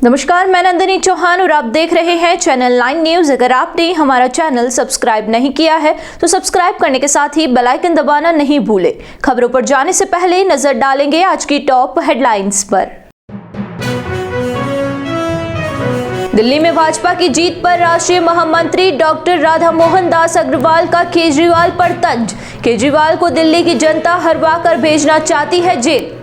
नमस्कार, मैं नंदिनी चौहान और आप देख रहे हैं चैनल 9 न्यूज। अगर आपने हमारा चैनल सब्सक्राइब नहीं किया है तो सब्सक्राइब करने के साथ ही बेल आइकन दबाना नहीं भूलें। खबरों पर जाने से पहले नजर डालेंगे आज की टॉप हेडलाइंस पर। दिल्ली में भाजपा की जीत पर राष्ट्रीय महामंत्री डॉक्टर राधा मोहन दास अग्रवाल का केजरीवाल पर तंज। केजरीवाल को दिल्ली की जनता हरवा कर भेजना चाहती है जेल।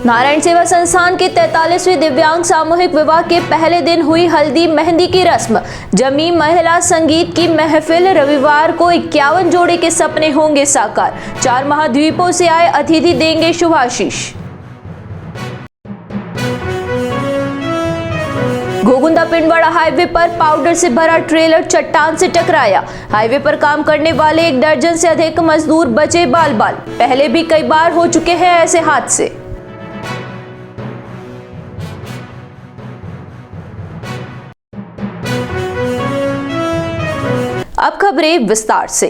नारायण सेवा संस्थान के 43वें दिव्यांग सामूहिक विवाह के पहले दिन हुई हल्दी मेहंदी की रस्म। जमी महिला संगीत की महफिल। रविवार को 51 जोड़े के सपने होंगे साकार। 4 महाद्वीपों से आए अतिथि देंगे शुभाशीष। घोगुंदा पिंडवाड़ा हाईवे पर पाउडर से भरा ट्रेलर चट्टान से टकराया। हाईवे पर काम करने वाले 1 दर्जन से अधिक मजदूर बचे बाल बाल। पहले भी कई बार हो चुके हैं ऐसे हादसे। अब खबरें विस्तार से।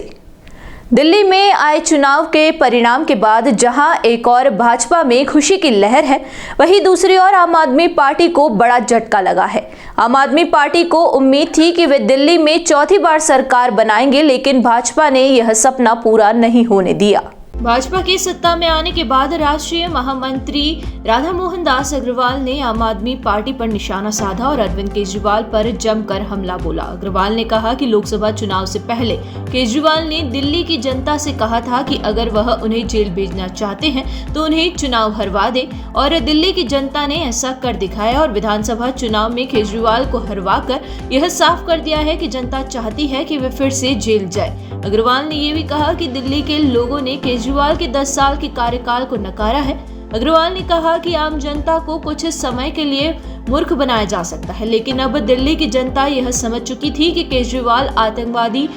दिल्ली में आए चुनाव के परिणाम के बाद जहां एक और भाजपा में खुशी की लहर है, वहीं दूसरी ओर आम आदमी पार्टी को बड़ा झटका लगा है। आम आदमी पार्टी को उम्मीद थी कि वे दिल्ली में चौथी बार सरकार बनाएंगे, लेकिन भाजपा ने यह सपना पूरा नहीं होने दिया। भाजपा के सत्ता में आने के बाद राष्ट्रीय महामंत्री राधा मोहन दास अग्रवाल ने आम आदमी पार्टी पर निशाना साधा और अरविंद केजरीवाल पर जमकर हमला बोला। अग्रवाल ने कहा कि लोकसभा चुनाव से पहले केजरीवाल ने दिल्ली की जनता से कहा था कि अगर वह उन्हें जेल भेजना चाहते हैं तो उन्हें चुनाव हरवा दे, और दिल्ली की जनता ने ऐसा कर दिखाया और विधानसभा चुनाव में केजरीवाल को हरवा कर यह साफ कर दिया है कि जनता चाहती है कि वे फिर से जेल जाए। अग्रवाल ने यह भी कहा कि दिल्ली के लोगों ने केजरीवाल के 10 साल के कार्यकाल को नकारा है। अग्रवाल ने कहा कि आम जनता को कुछ समय के लिए मूर्ख बनाया जा सकता है, लेकिन अब दिल्ली की जनता यह समझ चुकी थी कि केजरीवाल आतंकवादी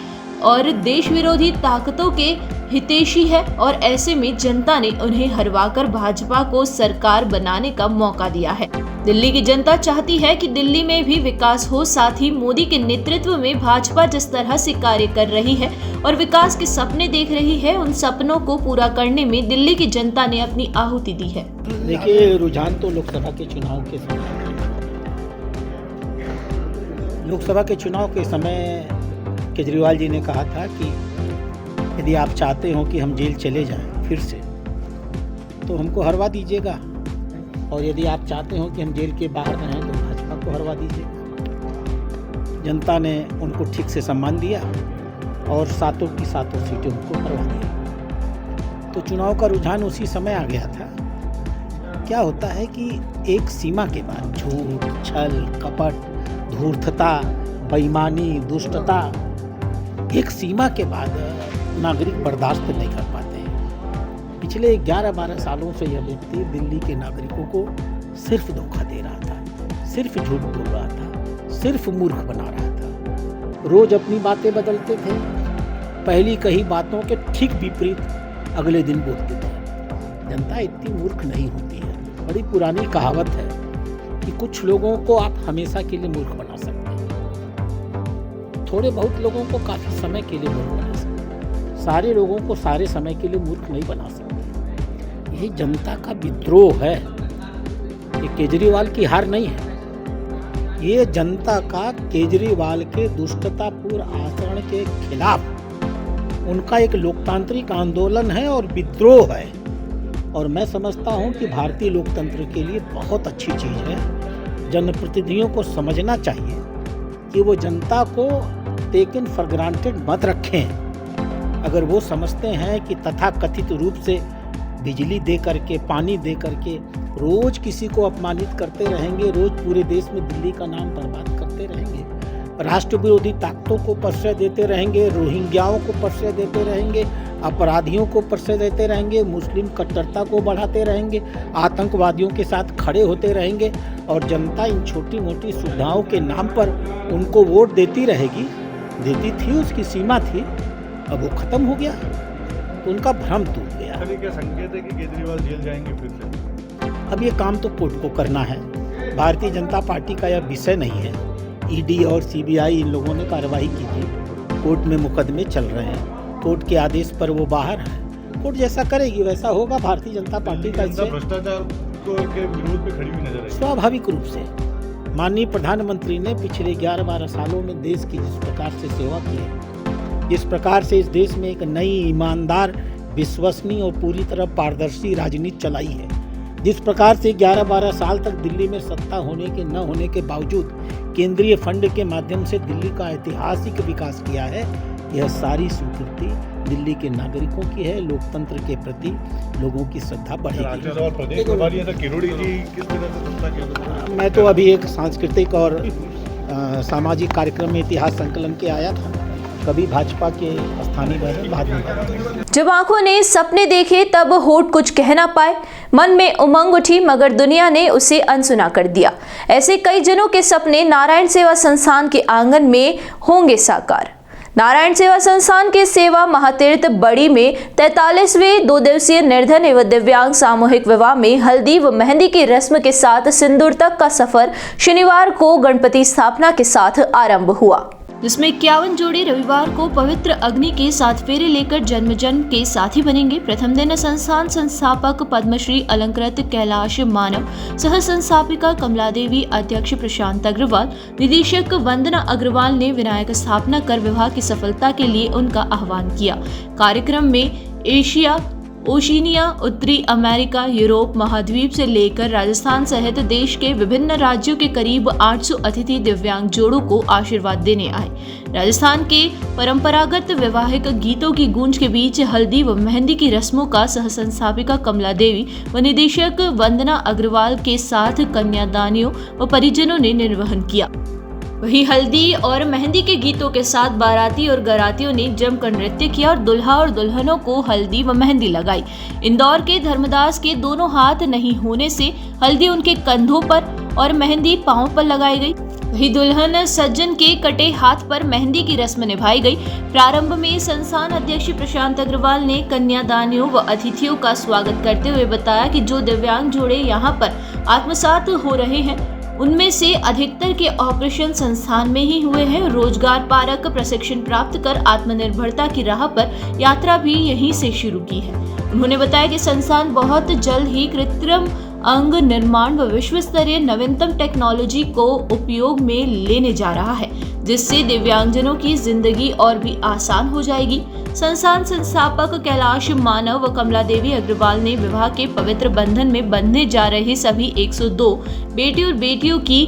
और देश विरोधी ताकतों के हितैषी है, और ऐसे में जनता ने उन्हें हरवाकर भाजपा को सरकार बनाने का मौका दिया है। दिल्ली की जनता चाहती है कि दिल्ली में भी विकास हो, साथ ही मोदी के नेतृत्व में भाजपा जिस तरह से कार्य कर रही है और विकास के सपने देख रही है, उन सपनों को पूरा करने में दिल्ली की जनता ने अपनी आहुति दी है। देखिए, रुझान तो लोकसभा के चुनाव के समय केजरीवाल जी ने कहा था कि यदि आप चाहते हो कि हम जेल चले जाएं फिर से, तो हमको हरवा दीजिएगा, और यदि आप चाहते हो कि हम जेल के बाहर रहें तो भाजपा को हरवा दीजिएगा। जनता ने उनको ठीक से सम्मान दिया और सातों की सातों सीटें उनको हरवा दी। तो चुनाव का रुझान उसी समय आ गया था। क्या होता है कि एक सीमा के बाद झूठ, छल, कपट, धूर्तता, बेईमानी, दुष्टता, एक सीमा के बाद नागरिक बर्दाश्त नहीं कर पाते हैं। पिछले 11-12 सालों से यह व्यक्ति दिल्ली के नागरिकों को सिर्फ धोखा दे रहा था, सिर्फ झूठ बोल रहा था, सिर्फ मूर्ख बना रहा था। रोज अपनी बातें बदलते थे, पहली कही बातों के ठीक विपरीत अगले दिन बोलते थे। जनता इतनी मूर्ख नहीं होती है। बड़ी पुरानी कहावत है कि कुछ लोगों को आप हमेशा के लिए मूर्ख बना सकते हैं, थोड़े बहुत लोगों को काफी समय के लिए मूर्ख बना सकते हैं, सारे लोगों को सारे समय के लिए मूर्ख नहीं बना सकते। यही जनता का विद्रोह है। ये केजरीवाल की हार नहीं है, ये जनता का केजरीवाल के दुष्टतापूर्ण आचरण के खिलाफ उनका एक लोकतांत्रिक आंदोलन है और विद्रोह है। और मैं समझता हूं कि भारतीय लोकतंत्र के लिए बहुत अच्छी चीज़ है। जनप्रतिनिधियों को समझना चाहिए कि वो जनता को टेकन फॉर ग्रांटेड मत रखें। अगर वो समझते हैं कि तथाकथित रूप से बिजली दे करके, पानी दे करके रोज किसी को अपमानित करते रहेंगे, रोज पूरे देश में दिल्ली का नाम बर्बाद करते रहेंगे, राष्ट्र विरोधी ताकतों को प्रश्रय देते रहेंगे, रोहिंग्याओं को प्रश्रय देते रहेंगे, अपराधियों को प्रश्रय देते रहेंगे, मुस्लिम कट्टरता को बढ़ाते रहेंगे, आतंकवादियों के साथ खड़े होते रहेंगे, और जनता इन छोटी मोटी सुविधाओं के नाम पर उनको वोट देती रहेगी, देती थी, उसकी सीमा थी, अब वो खत्म हो गया, तो उनका भ्रम टूट गया। क्या संकेत है कि केजरीवाल जेल जाएंगे फिर से? अब ये काम तो कोर्ट को करना है। भारतीय जनता पार्टी का यह विषय नहीं है। ईडी और सीबीआई इन लोगों ने कार्रवाई की थी, कोर्ट में मुकदमे चल रहे हैं। कोर्ट के आदेश पर वो बाहर है। कोर्ट जैसा करेगी वैसा होगा। भारतीय जनता पार्टी का इससे भ्रष्टाचार के विरोध पे खड़ी हुई नजर आई। स्वाभाविक रूप से माननीय प्रधानमंत्री ने पिछले 11-12 सालों में देश की जिस प्रकार से सेवा की है, जिस प्रकार से इस देश में एक नई ईमानदार, विश्वसनीय और पूरी तरह पारदर्शी राजनीति चलाई है, जिस प्रकार से 11-12 साल तक दिल्ली में सत्ता होने के न होने के बावजूद केंद्रीय फंड के माध्यम से दिल्ली का ऐतिहासिक विकास किया है, यह सारी स्वीकृति दिल्ली के नागरिकों की है। लोकतंत्र के प्रति लोगों की श्रद्धा बढ़ेगी। मैं तो अभी एक सांस्कृतिक और सामाजिक कार्यक्रम में इतिहास संकलन के आया था, कभी भाजपा के स्थानीय में बाद में। जब आंखों ने सपने देखे तब होठ कुछ कह ना पाए, मन में उमंग उठी मगर दुनिया ने उसे अनसुना कर दिया। ऐसे कई जनों के सपने नारायण सेवा संस्थान के आंगन में होंगे साकार। नारायण सेवा संस्थान के सेवा महातीर्थ बड़ी में 43वें 2 दिवसीय निर्धन एवं दिव्यांग सामूहिक विवाह में हल्दी व मेहंदी की रस्म के साथ सिंदूर तक का सफर शनिवार को गणपति स्थापना के साथ आरंभ हुआ, जिसमें 51 जोड़े रविवार को पवित्र अग्नि के साथ फेरे लेकर जन्म जन्म के साथी बनेंगे। प्रथम दिन संस्थान संस्थापक पद्मश्री अलंकृत कैलाश मानव, सह संस्थापिका कमला देवी, अध्यक्ष प्रशांत अग्रवाल, निदेशक वंदना अग्रवाल ने विनायक स्थापना कर विवाह की सफलता के लिए उनका आह्वान किया। कार्यक्रम में एशिया, ओशिनिया, उत्तरी अमेरिका, यूरोप महाद्वीप से लेकर राजस्थान सहित देश के विभिन्न राज्यों के करीब 800 अतिथि दिव्यांग जोड़ों को आशीर्वाद देने आए। राजस्थान के परंपरागत वैवाहिक गीतों की गूंज के बीच हल्दी व मेहंदी की रस्मों का सह संस्थापिका कमला देवी व निदेशक वंदना अग्रवाल के साथ कन्यादानियों व परिजनों ने निर्वहन किया। वहीं हल्दी और मेहंदी के गीतों के साथ बाराती और गरातियों ने जमकर नृत्य किया और दुल्हा और दुल्हनों को हल्दी व मेहंदी लगाई। इंदौर के धर्मदास के दोनों हाथ नहीं होने से हल्दी उनके कंधों पर और मेहंदी पांव पर लगाई गई। वहीं दुल्हन सज्जन के कटे हाथ पर मेहंदी की रस्म निभाई गई। प्रारंभ में संस्थान अध्यक्ष प्रशांत अग्रवाल ने कन्यादानियों व अतिथियों का स्वागत करते हुए बताया कि जो दिव्यांग जोड़े यहाँ पर आत्मसात हो रहे हैं उनमें से अधिकतर के ऑपरेशन संस्थान में ही हुए हैं। रोजगार पारक प्रशिक्षण प्राप्त कर आत्मनिर्भरता की राह पर यात्रा भी यहीं से शुरू की है। उन्होंने बताया कि संस्थान बहुत जल्द ही कृत्रिम अंग निर्माण व विश्व स्तरीय नवीनतम टेक्नोलॉजी को उपयोग में लेने जा रहा है, जिससे दिव्यांगजनों की जिंदगी और भी आसान हो जाएगी। संस्थान संस्थापक कैलाश मानव व कमला देवी अग्रवाल ने विवाह के पवित्र बंधन में बंधने जा रहे सभी 102 बेटे और बेटियों की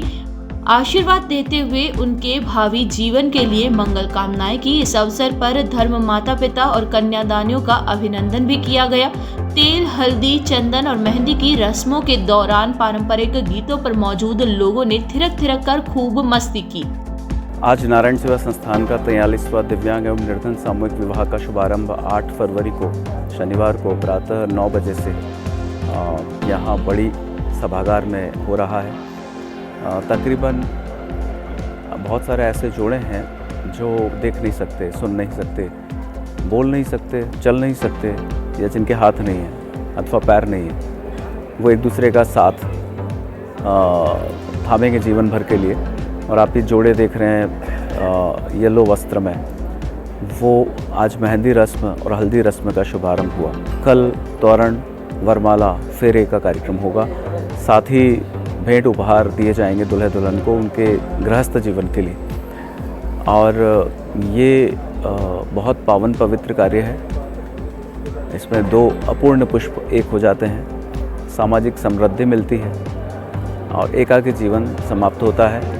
आशीर्वाद देते हुए उनके भावी जीवन के लिए मंगल कामनाएं की। इस अवसर पर धर्म माता पिता और कन्यादानियों का अभिनंदन भी किया गया। तेल, हल्दी, चंदन और मेहंदी की रस्मों के दौरान पारंपरिक गीतों पर मौजूद लोगों ने थिरक थिरक कर खूब मस्ती की। आज नारायण सेवा संस्थान का 43वां दिव्यांग एवं निर्धन सामूहिक विवाह का शुभारंभ 8 फरवरी को शनिवार को प्रातः 9 बजे से यहाँ बड़ी सभागार में हो रहा है। तकरीबन बहुत सारे ऐसे जोड़े हैं जो देख नहीं सकते, सुन नहीं सकते, बोल नहीं सकते, चल नहीं सकते या जिनके हाथ नहीं है अथवा पैर नहीं है, वो एक दूसरे का साथ थामेंगे जीवन भर के लिए। और आप ये जोड़े देख रहे हैं येलो वस्त्र में, वो आज मेहंदी रस्म और हल्दी रस्म का शुभारंभ हुआ। कल तोरण, वरमाला, फेरे का कार्यक्रम होगा। साथ ही भेंट उपहार दिए जाएंगे दुल्हे दुल्हन को उनके गृहस्थ जीवन के लिए। और ये बहुत पावन पवित्र कार्य है। इसमें 2 अपूर्ण पुष्प एक हो जाते हैं, सामाजिक समृद्धि मिलती है और एकाकी जीवन समाप्त होता है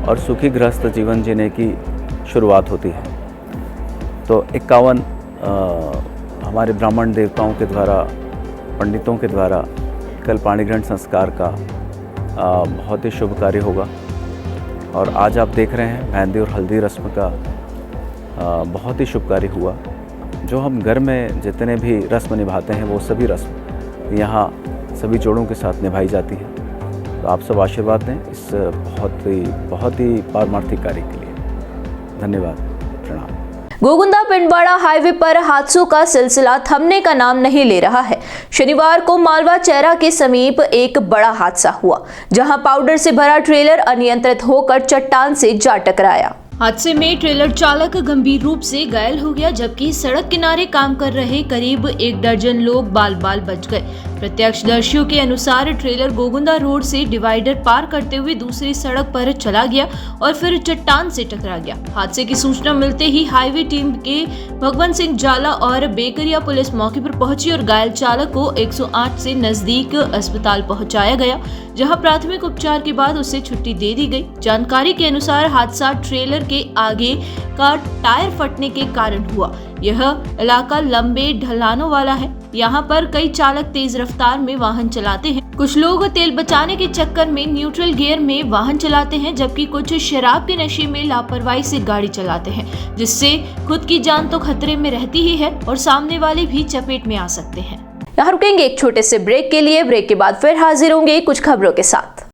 और सुखी गृहस्थ जीवन जीने की शुरुआत होती है। तो 51 हमारे ब्राह्मण देवताओं के द्वारा, पंडितों के द्वारा कल पाणी ग्रहण संस्कार का बहुत ही शुभ कार्य होगा। और आज आप देख रहे हैं मेहंदी और हल्दी रस्म का बहुत ही शुभ कार्य हुआ। जो हम घर में जितने भी रस्म निभाते हैं वो सभी रस्म यहाँ सभी जोड़ों के साथ निभाई जाती है। तो आप सब आशीर्वाद दें इस बहुत ही पारमार्थिक कार्य के लिए। धन्यवाद, प्रणाम। गोगुंदा पिंडवाड़ा हाईवे पर हादसों का सिलसिला थमने का नाम नहीं ले रहा है। शनिवार को मालवा चेरा के समीप एक बड़ा हादसा हुआ, जहां पाउडर से भरा ट्रेलर अनियंत्रित होकर चट्टान से जा टकराया। हादसे में ट्रेलर चालक गंभीर रूप से घायल हो गया, जबकि सड़क किनारे काम कर रहे करीब 1 दर्जन लोग बाल बाल बच गए। प्रत्यक्षदर्शियों के अनुसार ट्रेलर गोगुंदा रोड से डिवाइडर पार करते हुए दूसरी सड़क पर चला गया और फिर चट्टान से टकरा गया। हादसे की सूचना मिलते ही हाईवे टीम के भगवंत सिंह जाला और बेकरिया पुलिस मौके पर पहुंची और घायल चालक को 108 से नजदीक अस्पताल पहुंचाया गया, जहां प्राथमिक उपचार के बाद उसे छुट्टी दे दी गई। जानकारी के अनुसार हादसा ट्रेलर के आगे का टायर फटने के कारण हुआ। यह इलाका लंबे ढलानों वाला है। यहाँ पर कई चालक तेज रफ्तार में वाहन चलाते हैं। कुछ लोग तेल बचाने के चक्कर में न्यूट्रल गियर में वाहन चलाते हैं, जबकि कुछ शराब के नशे में लापरवाही से गाड़ी चलाते हैं, जिससे खुद की जान तो खतरे में रहती ही है और सामने वाले भी चपेट में आ सकते हैं। यहाँ रुकेंगे एक छोटे से ब्रेक के लिए। ब्रेक के बाद फिर हाजिर होंगे कुछ खबरों के साथ।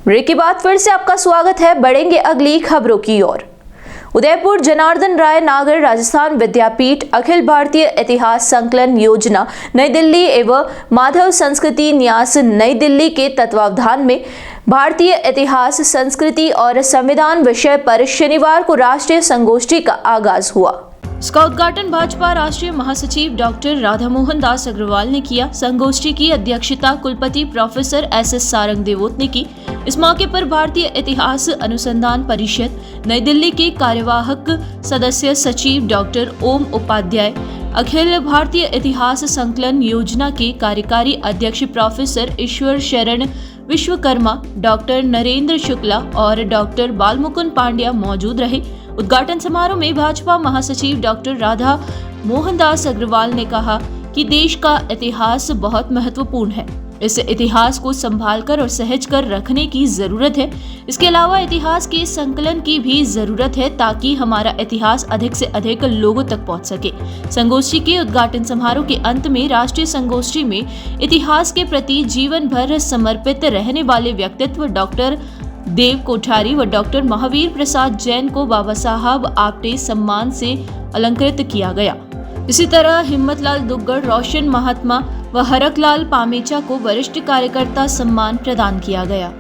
ब्रेक के बाद फिर से आपका स्वागत है। बढ़ेंगे अगली खबरों की ओर। उदयपुर जनार्दन राय नागर राजस्थान विद्यापीठ अखिल भारतीय इतिहास संकलन योजना नई दिल्ली एवं माधव संस्कृति न्यास नई दिल्ली के तत्वावधान में भारतीय इतिहास, संस्कृति और संविधान विषय पर शनिवार को राष्ट्रीय संगोष्ठी का आगाज हुआ। इसका उद्घाटन भाजपा राष्ट्रीय महासचिव डॉक्टर राधा मोहन दास अग्रवाल ने किया। संगोष्ठी की अध्यक्षता कुलपति प्रोफेसर एस.एस. सारंग देवोत ने की। इस मौके पर भारतीय इतिहास अनुसंधान परिषद नई दिल्ली के कार्यवाहक सदस्य सचिव डॉक्टर ओम उपाध्याय, अखिल भारतीय इतिहास संकलन योजना के कार्यकारी अध्यक्ष प्रोफेसर ईश्वर शरण विश्वकर्मा, डॉक्टर नरेंद्र शुक्ला और डॉक्टर बालमुकुंद पांड्या मौजूद रहे। उद्घाटन समारोह में भाजपा महासचिव डॉक्टर राधा मोहनदास अग्रवाल ने कहा कि देश का इतिहास बहुत महत्वपूर्ण है। इस इतिहास को संभालकर और सहज कर रखने की जरूरत है। इसके अलावा इतिहास के संकलन की भी जरूरत है, ताकि हमारा इतिहास अधिक से अधिक लोगों तक पहुंच सके। संगोष्ठी के उद्घाटन समारोह के अंत में राष्ट्रीय संगोष्ठी में इतिहास के प्रति जीवन भर समर्पित रहने वाले व्यक्तित्व डॉक्टर देव कोठारी व डॉक्टर महावीर प्रसाद जैन को बाबा साहब आप्टे सम्मान से अलंकृत किया गया। इसी तरह हिम्मतलाल दुग्गड़, रोशन महात्मा व हरकलाल पामेचा को वरिष्ठ कार्यकर्ता सम्मान प्रदान किया गया।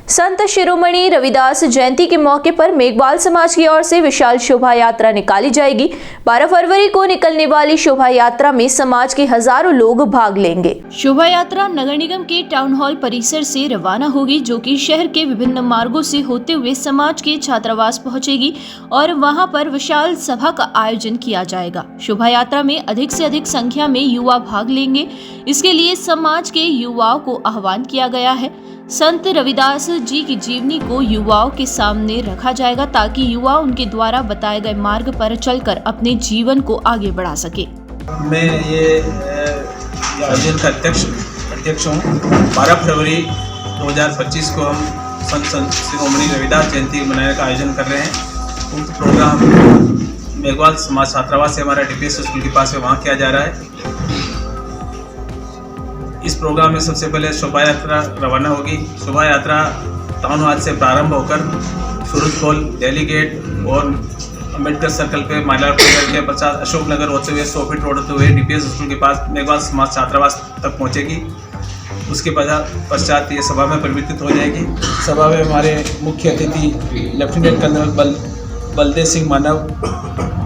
संत शिरोमणि रविदास जयंती के मौके पर मेघवाल समाज की ओर से विशाल शोभा यात्रा निकाली जाएगी। 12 फरवरी को निकलने वाली शोभा यात्रा में समाज के हजारों लोग भाग लेंगे। शोभा यात्रा नगर निगम के टाउन हॉल परिसर से रवाना होगी, जो कि शहर के विभिन्न मार्गों से होते हुए समाज के छात्रावास पहुंचेगी और वहां पर विशाल सभा का आयोजन किया जाएगा। शोभा यात्रा में अधिक से अधिक संख्या में युवा भाग लेंगे। इसके लिए समाज के युवाओं को आह्वान किया गया है। संत रविदास जी की जीवनी को युवाओं के सामने रखा जाएगा, ताकि युवा उनके द्वारा बताए गए मार्ग पर चलकर अपने जीवन को आगे बढ़ा सके। मैं ये आयोजन का अध्यक्ष हूँ। 12 फरवरी 2025 को हम संत शिरोमणि रविदास जयंती मनाने का आयोजन कर रहे हैं। उक्त प्रोग्राम मेघवाल समाज छात्रावास से हमारा DPS स्कूल के पास में वहाँ किया जा रहा है। इस प्रोग्राम में सबसे पहले शोभा यात्रा रवाना होगी। शोभा यात्रा टाउन हॉल से प्रारंभ होकर सूरज पोल, दिल्ली गेट और अम्बेडकर सर्कल पे माल्यार्पण करके 50 अशोक नगर होते हुए 100 फीट रोड होते हुए DPS स्कूल के पास मेघवाल समाज छात्रावास तक पहुंचेगी। उसके पश्चात ये सभा में परिवर्तित हो जाएगी। सभा में हमारे मुख्य अतिथि लेफ्टिनेंट कर्नल बलदेव सिंह मानव,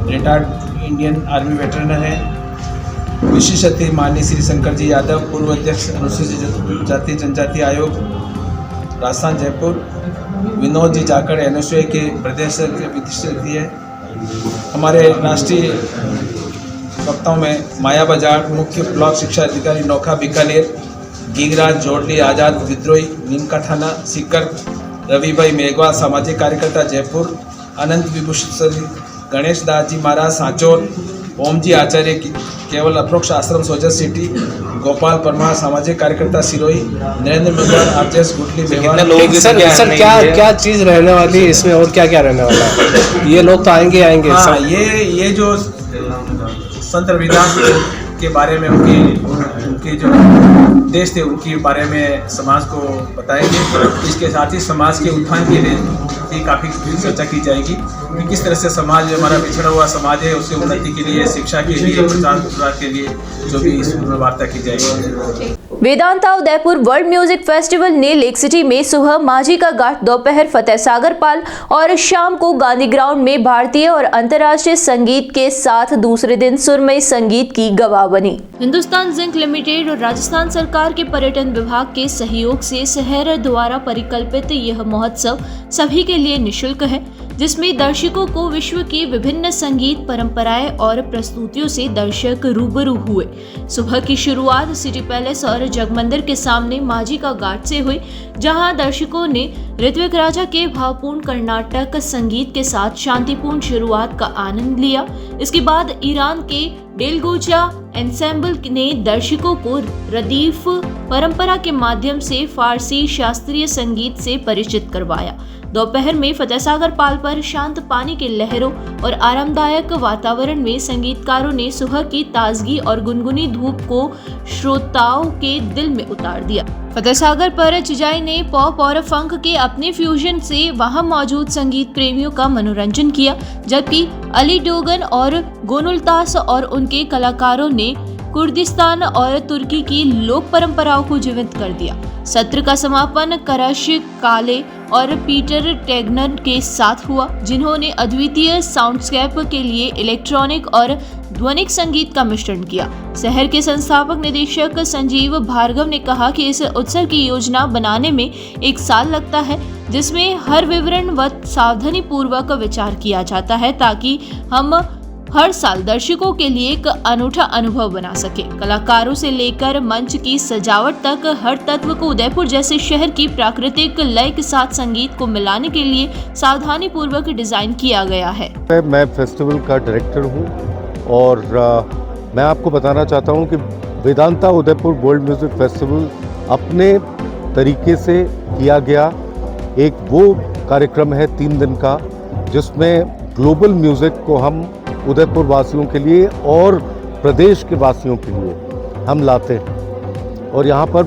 रिटायर्ड इंडियन आर्मी वेटरन हैं। विशिष्ट अतिथि माननीय श्री शंकर जी यादव, पूर्व अध्यक्ष अनुसूचित जाति जनजाति आयोग राजस्थान जयपुर। विनोद जी जाखड़ NSUI के प्रदेश विशिष्ट अतिथि है। हमारे राष्ट्रीय वक्ताओं में माया बजाज, मुख्य ब्लॉक शिक्षा अधिकारी नौखा बीकानेर, गिगराज जोडली आज़ाद विद्रोही नीमका थाना सीकर, रवि भाई मेघवाल सामाजिक कार्यकर्ता जयपुर, अनंत विभूषण गणेश दास जी महाराज सांचौर, ओम जी आचार्य केवल अप्रोक्ष आश्रम सोजत सिटी, गोपाल परमार सामाजिक कार्यकर्ता सिरोही, नरेंद्र मंगल आरजेएस गुटली मेवाड़। सर क्या चीज रहने वाली है इसमें और क्या क्या रहने वाला है? ये लोग तो आएंगे। हाँ, ये जो संत रविदास के बारे में उनके उनके जो देश थे उनके बारे में समाज को बताएंगे। इसके साथ ही समाज के उत्थान के लिए भी काफ़ी चर्चा की जाएगी कि किस तरह से समाज हमारा पिछड़ा हुआ समाज है उसकी उन्नति के लिए, शिक्षा के लिए, प्रचार प्रसार के लिए जो भी इसमें वार्ता की जाएगी। Vedanta Udaipur world music festival ने लेक सिटी में सुबह माझी का घाट, दोपहर फतेह सागर पाल और शाम को गांधी ग्राउंड में भारतीय और अंतर्राष्ट्रीय संगीत के साथ दूसरे दिन सुरमई संगीत की गवाह बनी। हिंदुस्तान जिंक लिमिटेड और राजस्थान सरकार के पर्यटन विभाग के सहयोग से शहर द्वारा परिकल्पित यह महोत्सव सभी के लिए निःशुल्क है, जिसमें दर्शकों को विश्व की विभिन्न संगीत परंपराएं और प्रस्तुतियों से दर्शक रूबरू हुए। सुबह की शुरुआत सिटी पैलेस और जगमंदिर के सामने माझी का घाट से हुई, जहां दर्शकों ने ऋत्विक राजा के भावपूर्ण कर्नाटक संगीत के साथ शांतिपूर्ण शुरुआत का आनंद लिया। इसके बाद ईरान के डेलगोजा एंसेंबल ने दर्शकों को रदीफ परंपरा के माध्यम से फारसी शास्त्रीय संगीत से परिचित करवाया। दोपहर में फतेह सागर पाल पर शांत पानी के लहरों और आरामदायक वातावरण में संगीतकारों ने सुबह की ताजगी और गुनगुनी धूप को श्रोताओं के दिल में उतार दिया। फतेह सागर पर चिजाई ने पॉप और फंक के अपने फ्यूजन से वहां मौजूद संगीत प्रेमियों का मनोरंजन किया, जबकि अली डोगन और गोनुलतास और उनके कलाकारों ने कुर्दिस्तान और तुर्की की लोक परंपराओं को जीवित कर दिया। सत्र का समापन करश काले और पीटर टेगनर के साथ हुआ, जिन्होंने अद्वितीय साउंडस्केप के लिए इलेक्ट्रॉनिक और ध्वनिक संगीत का मिश्रण किया। शहर के संस्थापक निदेशक संजीव भार्गव ने कहा कि इस उत्सव की योजना बनाने में 1 साल लगता है, जिसमें हर विवरण व सावधानी पूर्वक विचार किया जाता है, ताकि हम हर साल दर्शकों के लिए एक अनूठा अनुभव बना सके। कलाकारों से लेकर मंच की सजावट तक हर तत्व को उदयपुर जैसे शहर की प्राकृतिक लय के साथ संगीत को मिलाने के लिए सावधानी पूर्वक डिजाइन किया गया है। मैं फेस्टिवल का डायरेक्टर हूँ और मैं आपको बताना चाहता हूँ कि Vedanta Udaipur world music festival अपने तरीके से किया गया एक वो कार्यक्रम है 3 दिन का, जिसमें ग्लोबल म्यूजिक को हम उदयपुर वासियों के लिए और प्रदेश के वासियों के लिए हम लाते हैं। और यहाँ पर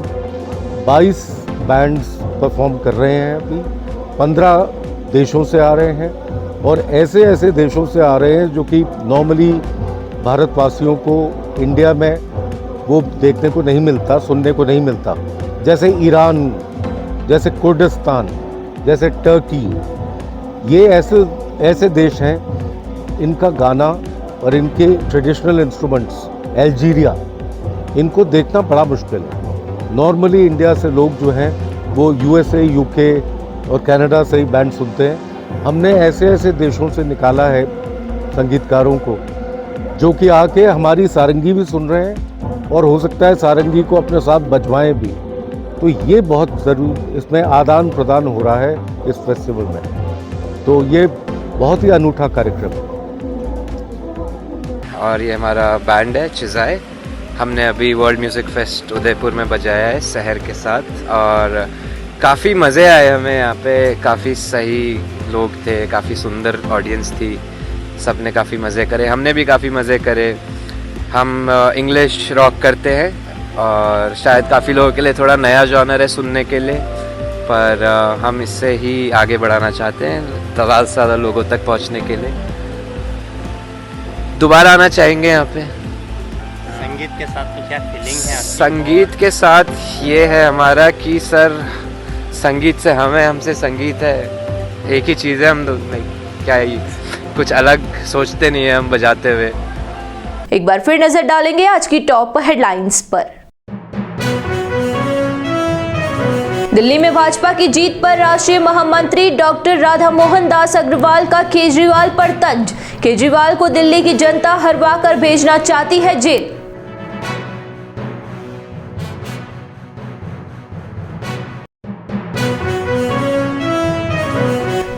22 बैंड्स परफॉर्म कर रहे हैं, अभी 15 देशों से आ रहे हैं और ऐसे ऐसे देशों से आ रहे हैं जो कि नॉर्मली भारतवासियों को इंडिया में वो देखने को नहीं मिलता, सुनने को नहीं मिलता, जैसे ईरान, जैसे कुर्दिस्तान, जैसे टर्की। ये ऐसे देश हैं, इनका गाना और इनके ट्रेडिशनल इंस्ट्रूमेंट्स, अल्जीरिया, इनको देखना बड़ा मुश्किल है। नॉर्मली इंडिया से लोग जो हैं वो यूएसए, यूके और कनाडा से ही बैंड सुनते हैं। हमने ऐसे ऐसे देशों से निकाला है संगीतकारों को जो कि आके हमारी सारंगी भी सुन रहे हैं और हो सकता है सारंगी को अपने साथ बजवाएं भी। तो ये बहुत ज़रूर इसमें आदान प्रदान हो रहा है इस फेस्टिवल में, तो ये बहुत ही अनूठा कार्यक्रम है। और ये हमारा बैंड है चिजाई। हमने अभी वर्ल्ड म्यूज़िक फेस्ट उदयपुर में बजाया है शहर के साथ और काफ़ी मज़े आए हमें यहाँ पे। काफ़ी सही लोग थे, काफ़ी सुंदर ऑडियंस थी, सब ने काफ़ी मज़े करे, हमने भी काफ़ी मज़े करे। हम इंग्लिश रॉक करते हैं और शायद काफ़ी लोगों के लिए थोड़ा नया जॉनर है सुनने के लिए, पर हम इससे ही आगे बढ़ाना चाहते हैं, ज़्यादा से ज़्यादा लोगों तक पहुँचने के लिए। दोबारा आना चाहेंगे यहाँ पे। संगीत के साथ तो क्या फीलिंग है? संगीत के साथ ये है हमारा कि सर संगीत से हमें, हमसे संगीत है, एक ही चीज़ है। हम क्या है, कुछ अलग सोचते नहीं है हम बजाते हुए। एक बार फिर नजर डालेंगे आज की टॉप हेडलाइंस पर। दिल्ली में भाजपा की जीत पर राष्ट्रीय महामंत्री डॉक्टर राधा मोहन दास अग्रवाल का केजरीवाल पर तंज। केजरीवाल को दिल्ली की जनता हरवा कर भेजना चाहती है जेल।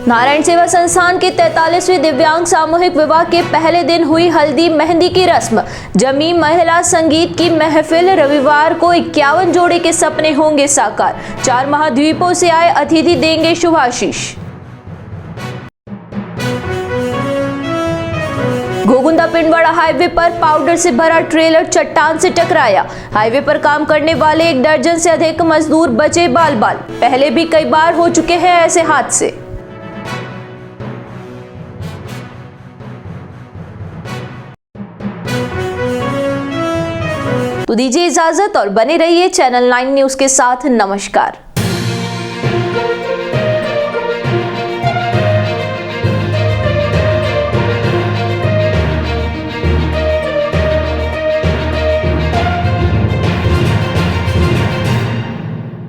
नारायण सेवा संस्थान के 43वें दिव्यांग सामूहिक विवाह के पहले दिन हुई हल्दी मेहंदी की रस्म। जमी महिला संगीत की महफिल। रविवार को 51 जोड़े के सपने होंगे साकार। 4 महाद्वीपों से आए अतिथि देंगे शुभाशीष। घोगुंदा पिंडवाड़ा हाईवे पर पाउडर से भरा ट्रेलर चट्टान से टकराया। हाईवे पर काम करने वाले 1 दर्जन से अधिक मजदूर बचे बाल बाल। पहले भी कई बार हो चुके हैं ऐसे हादसे। तो दीजिए इजाजत और बने रहिए चैनल 9 न्यूज के साथ। नमस्कार।